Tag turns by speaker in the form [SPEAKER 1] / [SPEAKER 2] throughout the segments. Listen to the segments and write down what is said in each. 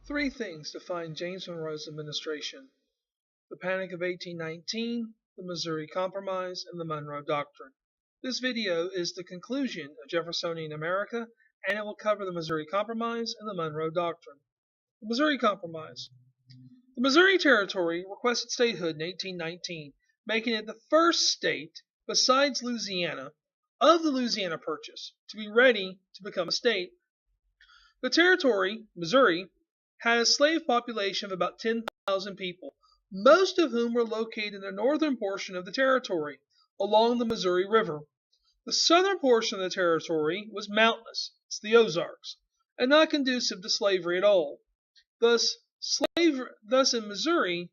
[SPEAKER 1] Three things define James Monroe's administration: the Panic of 1819, the Missouri Compromise, and the Monroe Doctrine. This video is the conclusion of Jeffersonian America, and it will cover the Missouri Compromise and the Monroe Doctrine. The Missouri Compromise. The Missouri Territory requested statehood in 1819, making it the first state, besides Louisiana, of the Louisiana Purchase, to be ready to become a state. The territory, Missouri, had a slave population of about 10,000 people, most of whom were located in the northern portion of the territory, along the Missouri River. The southern portion of the territory was mountainous, it's the Ozarks, and not conducive to slavery at all. Thus in Missouri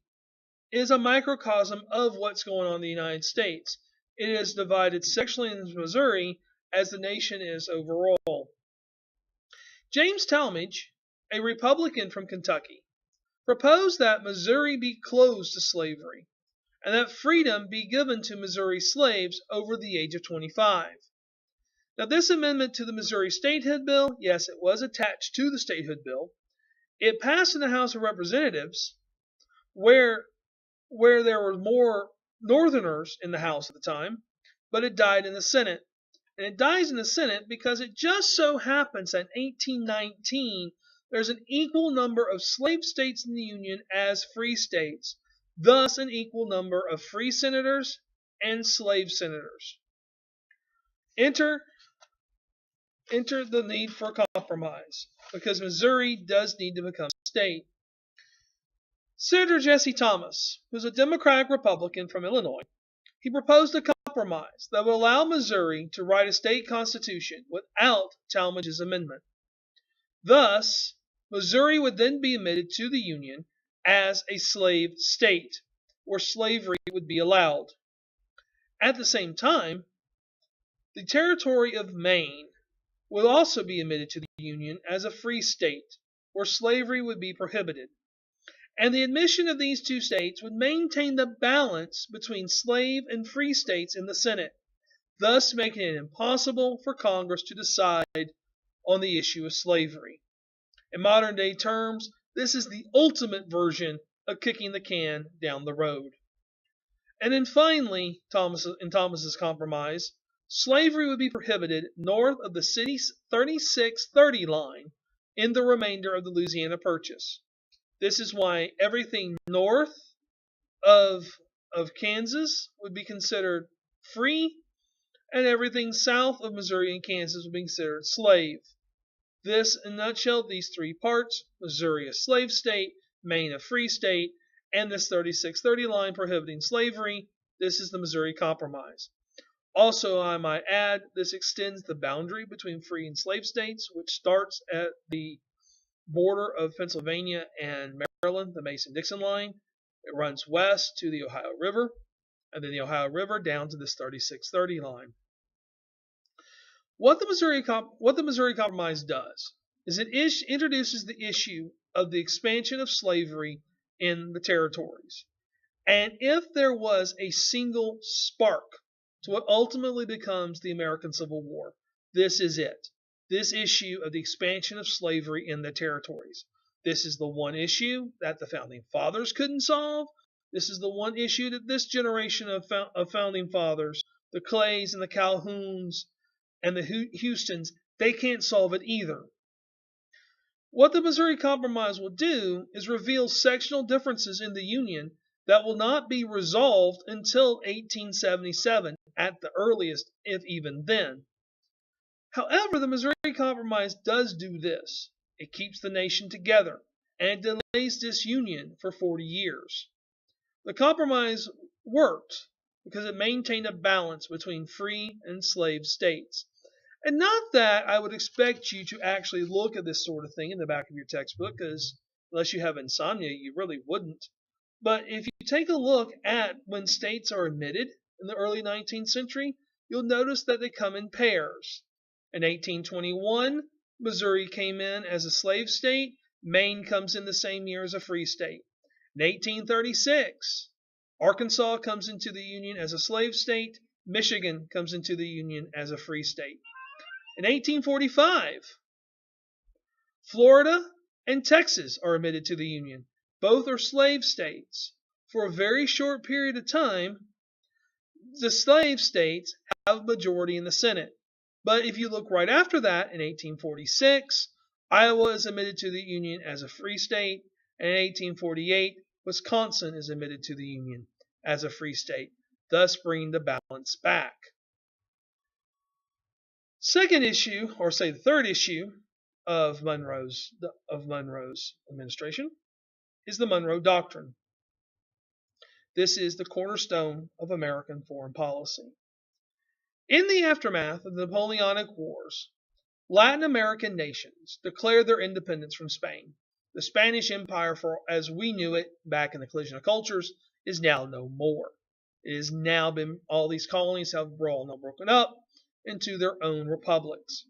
[SPEAKER 1] is a microcosm of what's going on in the United States. It is divided sectionally into Missouri as the nation is overall. James Talmadge, a Republican from Kentucky, proposed that Missouri be closed to slavery and that freedom be given to Missouri slaves over the age of 25. Now, this amendment to the Missouri Statehood Bill, yes, it was attached to the Statehood Bill. It passed in the House of Representatives, where there were more Northerners in the House at the time, but it died in the Senate. And it dies in the Senate because it just so happens that in 1819 there's an equal number of slave states in the Union as free states, thus an equal number of free senators and slave senators. Enter the need for compromise, because Missouri does need to become a state. Senator Jesse Thomas, who's a Democratic Republican from Illinois, he proposed a compromise that would allow Missouri to write a state constitution without Talmadge's amendment. Thus, Missouri would then be admitted to the Union as a slave state, where slavery would be allowed. At the same time, the territory of Maine would also be admitted to the Union as a free state, where slavery would be prohibited. And the admission of these two states would maintain the balance between slave and free states in the Senate, thus making it impossible for Congress to decide on the issue of slavery. In modern day terms, this is the ultimate version of kicking the can down the road. And then finally, in Thomas's compromise, slavery would be prohibited north of the city's 3630 line in the remainder of the Louisiana Purchase. This is why everything north of Kansas would be considered free, and everything south of Missouri and Kansas would be considered slave. This, in a nutshell, these three parts: Missouri a slave state, Maine a free state, and this 3630 line prohibiting slavery. This is the Missouri Compromise. Also, I might add, this extends the boundary between free and slave states, which starts at the border of Pennsylvania and Maryland, the Mason-Dixon line. It runs west to the Ohio River, and then the Ohio River down to this 3630 line. What the Missouri Compromise does is it introduces the issue of the expansion of slavery in the territories. And if there was a single spark to what ultimately becomes the American Civil War, this is it. This issue of the expansion of slavery in the territories. This is the one issue that the Founding Fathers couldn't solve. This is the one issue that this generation of Founding Fathers, the Clays and the Calhouns and the Houstons, they can't solve it either. What the Missouri Compromise will do is reveal sectional differences in the Union that will not be resolved until 1877 at the earliest, if even then. However, the Missouri Compromise does do this. It keeps the nation together, and it delays disunion for 40 years. The compromise worked because it maintained a balance between free and slave states. And not that I would expect you to actually look at this sort of thing in the back of your textbook, because unless you have insomnia, you really wouldn't. But if you take a look at when states are admitted in the early 19th century, you'll notice that they come in pairs. In 1821, Missouri came in as a slave state. Maine comes in the same year as a free state. In 1836, Arkansas comes into the Union as a slave state. Michigan comes into the Union as a free state. In 1845, Florida and Texas are admitted to the Union. Both are slave states. For a very short period of time, the slave states have a majority in the Senate. But if you look right after that, in 1846, Iowa is admitted to the Union as a free state, and in 1848, Wisconsin is admitted to the Union as a free state, thus bringing the balance back. Second issue, or say the third issue of Monroe's administration, is the Monroe Doctrine. This is the cornerstone of American foreign policy. In the aftermath of the Napoleonic Wars, Latin American nations declared their independence from Spain. The Spanish Empire, as we knew it back in the collision of cultures, is now no more. It has now been, all these colonies have broken up into their own republics.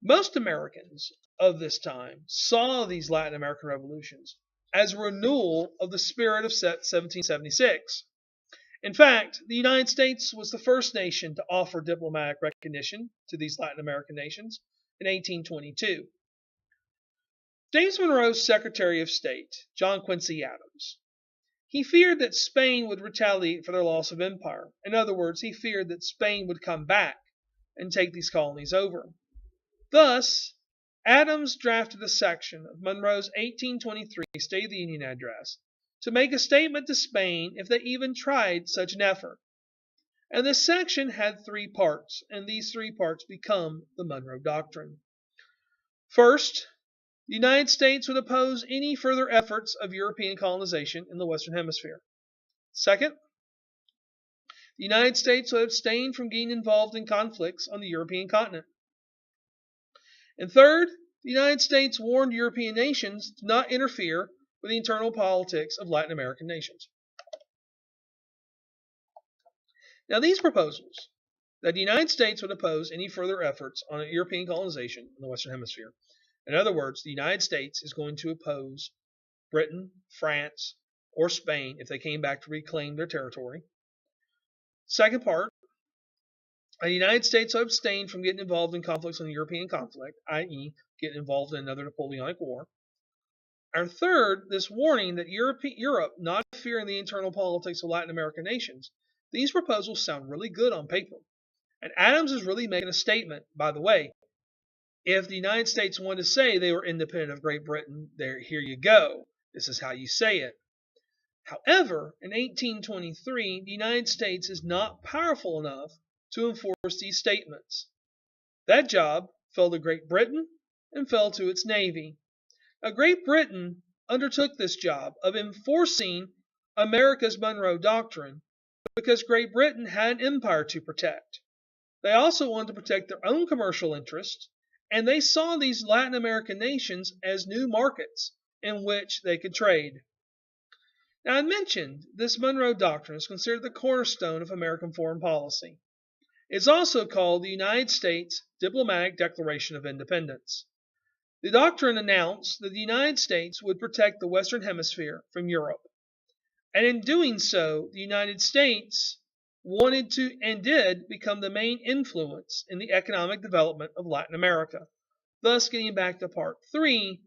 [SPEAKER 1] Most Americans of this time saw these Latin American revolutions as a renewal of the spirit of 1776. In fact, the United States was the first nation to offer diplomatic recognition to these Latin American nations in 1822. James Monroe's Secretary of State, John Quincy Adams, he feared that Spain would retaliate for their loss of empire. In other words, he feared that Spain would come back and take these colonies over. Thus, Adams drafted a section of Monroe's 1823 State of the Union address to make a statement to Spain if they even tried such an effort. And this section had three parts, and these three parts become the Monroe Doctrine. First, the United States would oppose any further efforts of European colonization in the Western Hemisphere. Second, the United States would abstain from getting involved in conflicts on the European continent. And third, the United States warned European nations to not interfere with the internal politics of Latin American nations. Now, these proposals, that the United States would oppose any further efforts on European colonization in the Western Hemisphere. In other words, the United States is going to oppose Britain, France, or Spain if they came back to reclaim their territory. Second part, the United States will abstain from getting involved in conflicts on the European conflict, i.e., getting involved in another Napoleonic War. Our third, this warning that Europe not interfere in the internal politics of Latin American nations. These proposals sound really good on paper. And Adams is really making a statement, by the way. If the United States wanted to say they were independent of Great Britain, here you go. This is how you say it. However, in 1823, the United States is not powerful enough to enforce these statements. That job fell to Great Britain and fell to its Navy. Now, Great Britain undertook this job of enforcing America's Monroe Doctrine because Great Britain had an empire to protect. They also wanted to protect their own commercial interests, and they saw these Latin American nations as new markets in which they could trade. Now, I mentioned this Monroe Doctrine is considered the cornerstone of American foreign policy. It's also called the United States Diplomatic Declaration of Independence. The doctrine announced that the United States would protect the Western Hemisphere from Europe. And in doing so, the United States wanted to and did become the main influence in the economic development of Latin America. Thus, getting back to part 3,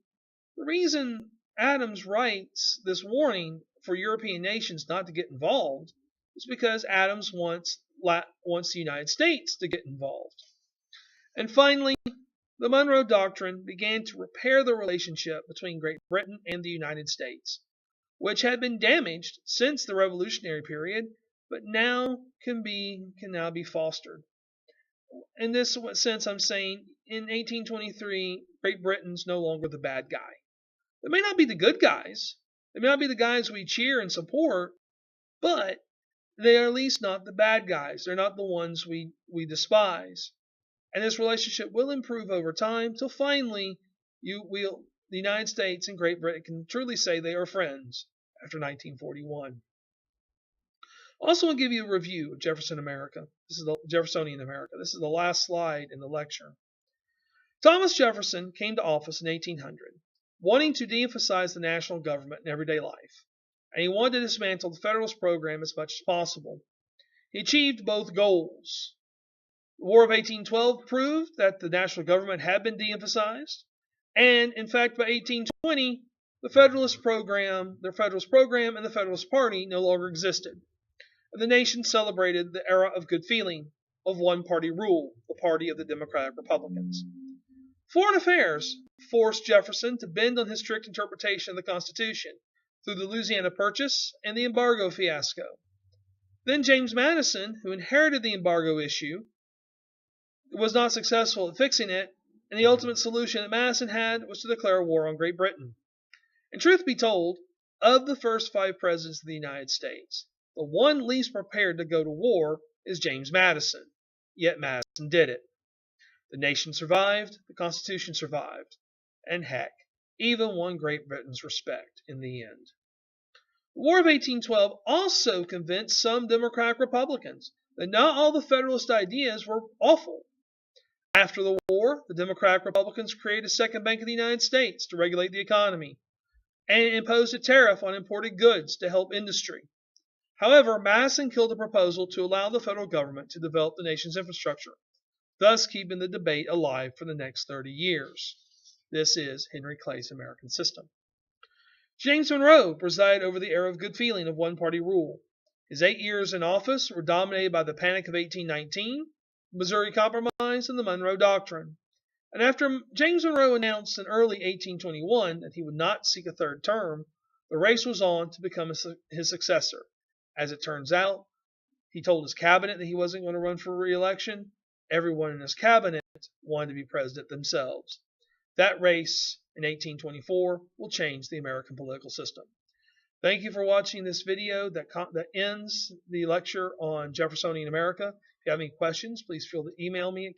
[SPEAKER 1] the reason Adams writes this warning for European nations not to get involved is because Adams wants the United States to get involved. And finally, the Monroe Doctrine began to repair the relationship between Great Britain and the United States, which had been damaged since the Revolutionary period, but now can now be fostered. In this sense, I'm saying in 1823, Great Britain's no longer the bad guy. They may not be the good guys. They may not be the guys we cheer and support, but they are at least not the bad guys. They're not the ones we despise. And this relationship will improve over time till finally the United States and Great Britain can truly say they are friends after 1941. I also want to give you a review of Jeffersonian America. This is the last slide in the lecture. Thomas Jefferson came to office in 1800, wanting to de-emphasize the national government in everyday life, and he wanted to dismantle the Federalist program as much as possible. He achieved both goals. The War of 1812 proved that the national government had been de-emphasized, And in fact, by 1820, the Federalist program, and the Federalist Party no longer existed. And the nation celebrated the era of good feeling, of one-party rule, the party of the Democratic Republicans. Foreign affairs forced Jefferson to bend on his strict interpretation of the Constitution through the Louisiana Purchase and the embargo fiasco. Then James Madison, who inherited the embargo issue, was not successful at fixing it, and the ultimate solution that Madison had was to declare war on Great Britain. And truth be told, of the first 5 presidents of the United States, the one least prepared to go to war is James Madison. Yet Madison did it. The nation survived, the Constitution survived, and heck, even won Great Britain's respect in the end. The War of 1812 also convinced some Democratic Republicans that not all the Federalist ideas were awful. After the war, the Democratic Republicans created a second bank of the United States to regulate the economy, and imposed a tariff on imported goods to help industry. However, Madison killed the proposal to allow the federal government to develop the nation's infrastructure, thus keeping the debate alive for the next 30 years. This is Henry Clay's American system. James Monroe presided over the era of good feeling of one-party rule. His 8 years in office were dominated by the Panic of 1819, the Missouri Compromise, and the Monroe Doctrine. And after James Monroe announced in early 1821 that he would not seek a third term, the race was on to become his successor. As it turns out, he told his cabinet that he wasn't going to run for re-election. Everyone in his cabinet wanted to be president themselves. That race in 1824 will change the American political system. Thank you for watching this video that ends the lecture on Jeffersonian America. If you have any questions, please feel to email me at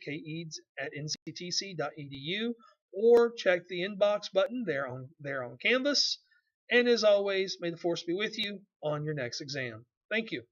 [SPEAKER 1] keeds@nctc.edu or check the inbox button there on Canvas. And as always, may the force be with you on your next exam. Thank you.